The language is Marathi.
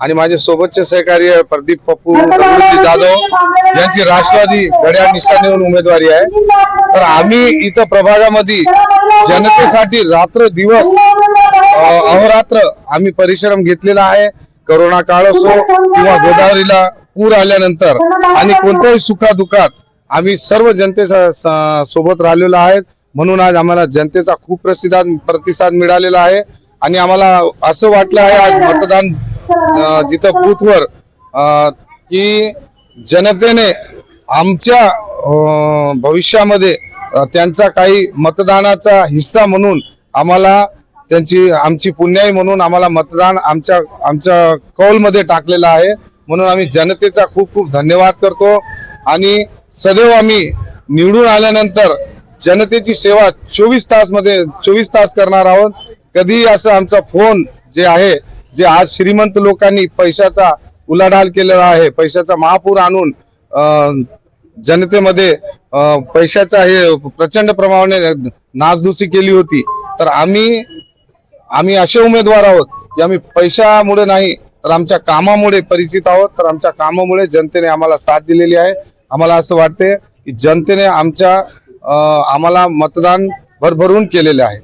आणि माझे सोबतचे सहकारी प्रदीप पप्पू जाधव यांची राष्ट्रवादी घड्याळ निशाणीवरून उमेदवारी आहे। तर आम्ही इथं प्रभागामध्ये जनतेसाठी रात्र दिवस अहोरात्र आम्ही परिश्रम घेतलेला आहे। कोरोना काळ असो किंवा गोदावरीला पूर आल्यानंतर आणि कोणत्याही सुखादुखात आम्ही सर्व सोबत राहिलेलो आहे। म्हणून आज आम्हाला जनतेचा खूप प्रतिसाद मिळालेला आहे आणि आम्हाला असं वाटलं आहे आज मतदान जिथं बूथवर की जनतेने आमच्या भविष्यामध्ये त्यांचा काही मतदानाचा हिस्सा म्हणून आम्हाला आमची पुण्याई म्हणून आम्हाला मतदान आमच्या कौलमध्ये टाकलेलं आहे। म्हणून आम्ही जनतेचा खूप खूप धन्यवाद करतो आणि सदैव आम्ही निवडून आल्यानंतर जनतेची सेवा 24 तास करणार आहोत। कधी असं आमचा फोन जे आहे जे आज श्रीमंत लोकांनी पैशाचा उलाढाल केलेला आहे, पैशाचा महापूर आणून जनतेमध्ये पैशाचा हे प्रचंड प्रमाणाने नासधुसी केली होती। तर आम्ही असे उमेदवार आहोत की आम्ही पैशामुळे नाही तर आमच्या कामामुळे परिचित आहोत। तर आमच्या कामामुळे जनतेने आम्हाला साथ दिलेली आहे। आम्हाला असं वाटते की जनतेने आम्हाला मतदान भरभरून केलेले आहे।